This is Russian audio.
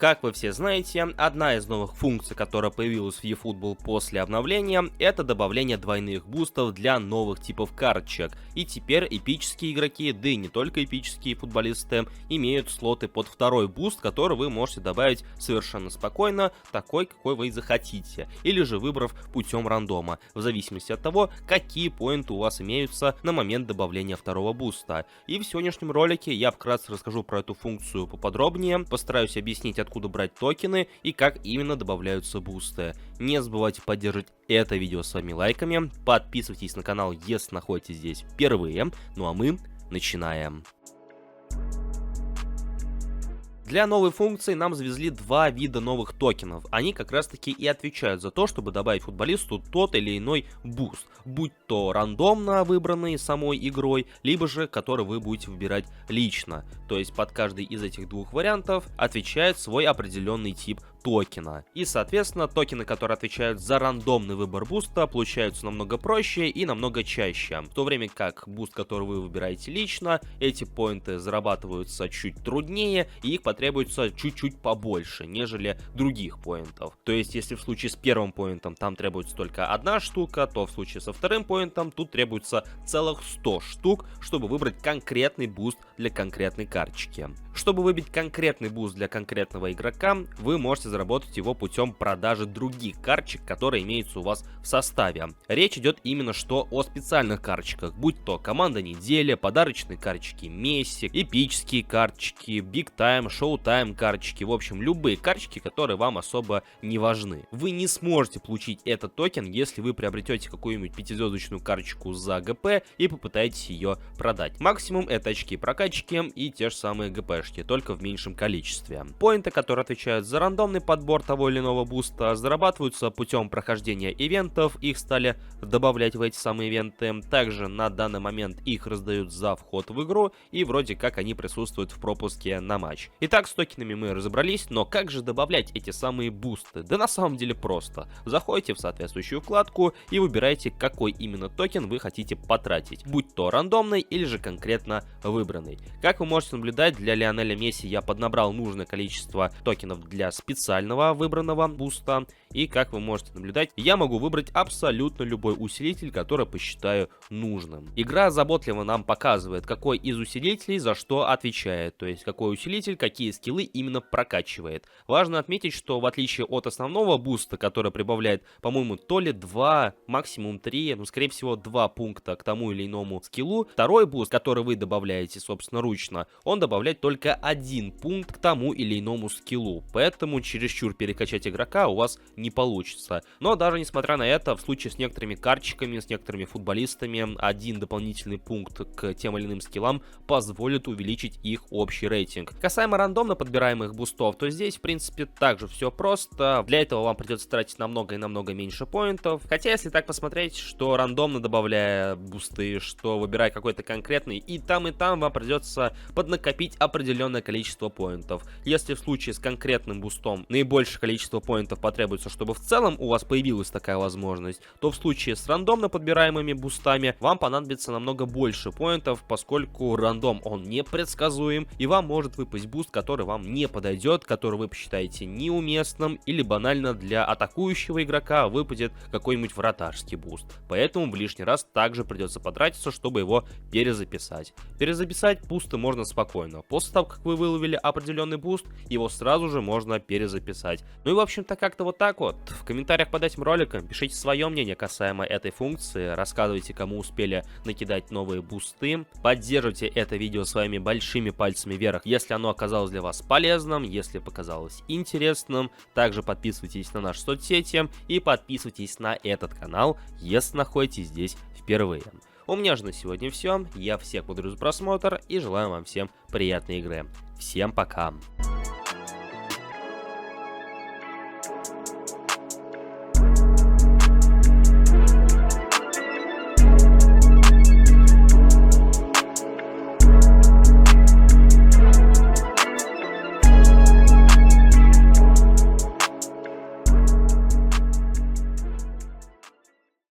Как вы все знаете, одна из новых функций, которая появилась в eFootball после обновления, это добавление двойных бустов для новых типов карточек. И теперь эпические игроки, да и не только эпические футболисты, имеют слоты под второй буст, который вы можете добавить совершенно спокойно, такой, какой вы захотите, или же выбрав путем рандома, в зависимости от того, какие поинты у вас имеются на момент добавления второго буста. И в сегодняшнем ролике я вкратце расскажу про эту функцию поподробнее, постараюсь объяснить, откуда брать токены и как именно добавляются бусты. Не забывайте поддерживать это видео своими лайками, подписывайтесь на канал, если находитесь здесь впервые, ну а мы начинаем. Для новой функции нам завезли два вида новых токенов. Они как раз таки и отвечают за то, чтобы добавить футболисту тот или иной буст. Будь то рандомно выбранный самой игрой, либо же который вы будете выбирать лично. То есть под каждый из этих двух вариантов отвечает свой определенный тип токена. И соответственно токены, которые отвечают за рандомный выбор буста, получаются намного проще и намного чаще. В то время как буст, который вы выбираете лично, эти поинты зарабатываются чуть труднее и их потребуется чуть-чуть побольше, нежели других поинтов. То есть если в случае с первым поинтом там требуется только одна штука, то в случае со вторым поинтом тут требуется целых 100 штук, чтобы выбрать конкретный буст для конкретной карточки. Чтобы выбить конкретный буст для конкретного игрока, вы можете заработать его путем продажи других карточек, которые имеются у вас в составе. Речь идет именно что о специальных карточках, будь то команда недели, подарочные карточки Месси, эпические карточки, Big Time, Showtime карточки, в общем, любые карточки, которые вам особо не важны. Вы не сможете получить этот токен, если вы приобретете какую-нибудь 5-звездочную карточку за ГП и попытаетесь ее продать. Максимум это очки прокачки и те же самые ГПшки, только в меньшем количестве. Поинты, которые отвечают за рандомный подбор того или иного буста, зарабатываются путем прохождения ивентов, их стали добавлять в эти самые ивенты. Также на данный момент их раздают за вход в игру и вроде как они присутствуют в пропуске на матч. Итак, с токенами мы разобрались, но как же добавлять эти самые бусты? Да на самом деле просто. Заходите в соответствующую вкладку и выбираете, какой именно токен вы хотите потратить, будь то рандомный или же конкретно выбранный. Как вы можете наблюдать, для Лионеля Месси я поднабрал нужное количество токенов для специального выбранного буста, и как вы можете наблюдать, я могу выбрать абсолютно любой усилитель, который посчитаю нужным. Игра заботливо нам показывает, какой из усилителей за что отвечает, то есть какой усилитель какие скиллы именно прокачивает. Важно отметить, что в отличие от основного буста, который прибавляет, по-моему, то ли 2, максимум 3, ну скорее всего 2 пункта к тому или иному скиллу, второй буст, который вы добавляете собственноручно, он добавляет только 1 пункт к тому или иному скиллу, поэтому чересчур перекачать игрока у вас не получится. Но даже несмотря на это, в случае с некоторыми карточками, с некоторыми футболистами, один дополнительный пункт к тем или иным скиллам позволит увеличить их общий рейтинг. Касаемо рандомно подбираемых бустов, то здесь в принципе также все просто. Для этого вам придется тратить намного и намного меньше поинтов. Хотя если так посмотреть, что рандомно добавляя бусты, что выбирая какой-то конкретный, и там вам придется поднакопить определенное количество поинтов. Если в случае с конкретным бустом наибольшее количество поинтов потребуется, чтобы в целом у вас появилась такая возможность, то в случае с рандомно подбираемыми бустами вам понадобится намного больше поинтов, поскольку рандом он непредсказуем, и вам может выпасть буст, который вам не подойдет, который вы посчитаете неуместным, или банально для атакующего игрока выпадет какой-нибудь вратарский буст. Поэтому в лишний раз также придется потратиться, чтобы его перезаписать. Перезаписать бусты можно спокойно. После того, как вы выловили определенный буст, его сразу же можно перезаписать. Ну и в общем-то как-то вот так вот. В комментариях под этим роликом пишите свое мнение касаемо этой функции, рассказывайте, кому успели накидать новые бусты, поддерживайте это видео своими большими пальцами вверх, если оно оказалось для вас полезным, если показалось интересным. Также подписывайтесь на наши соцсети и подписывайтесь на этот канал, если находитесь здесь впервые. У меня же на сегодня все. Я всех благодарю за просмотр и желаю вам всем приятной игры. Всем пока!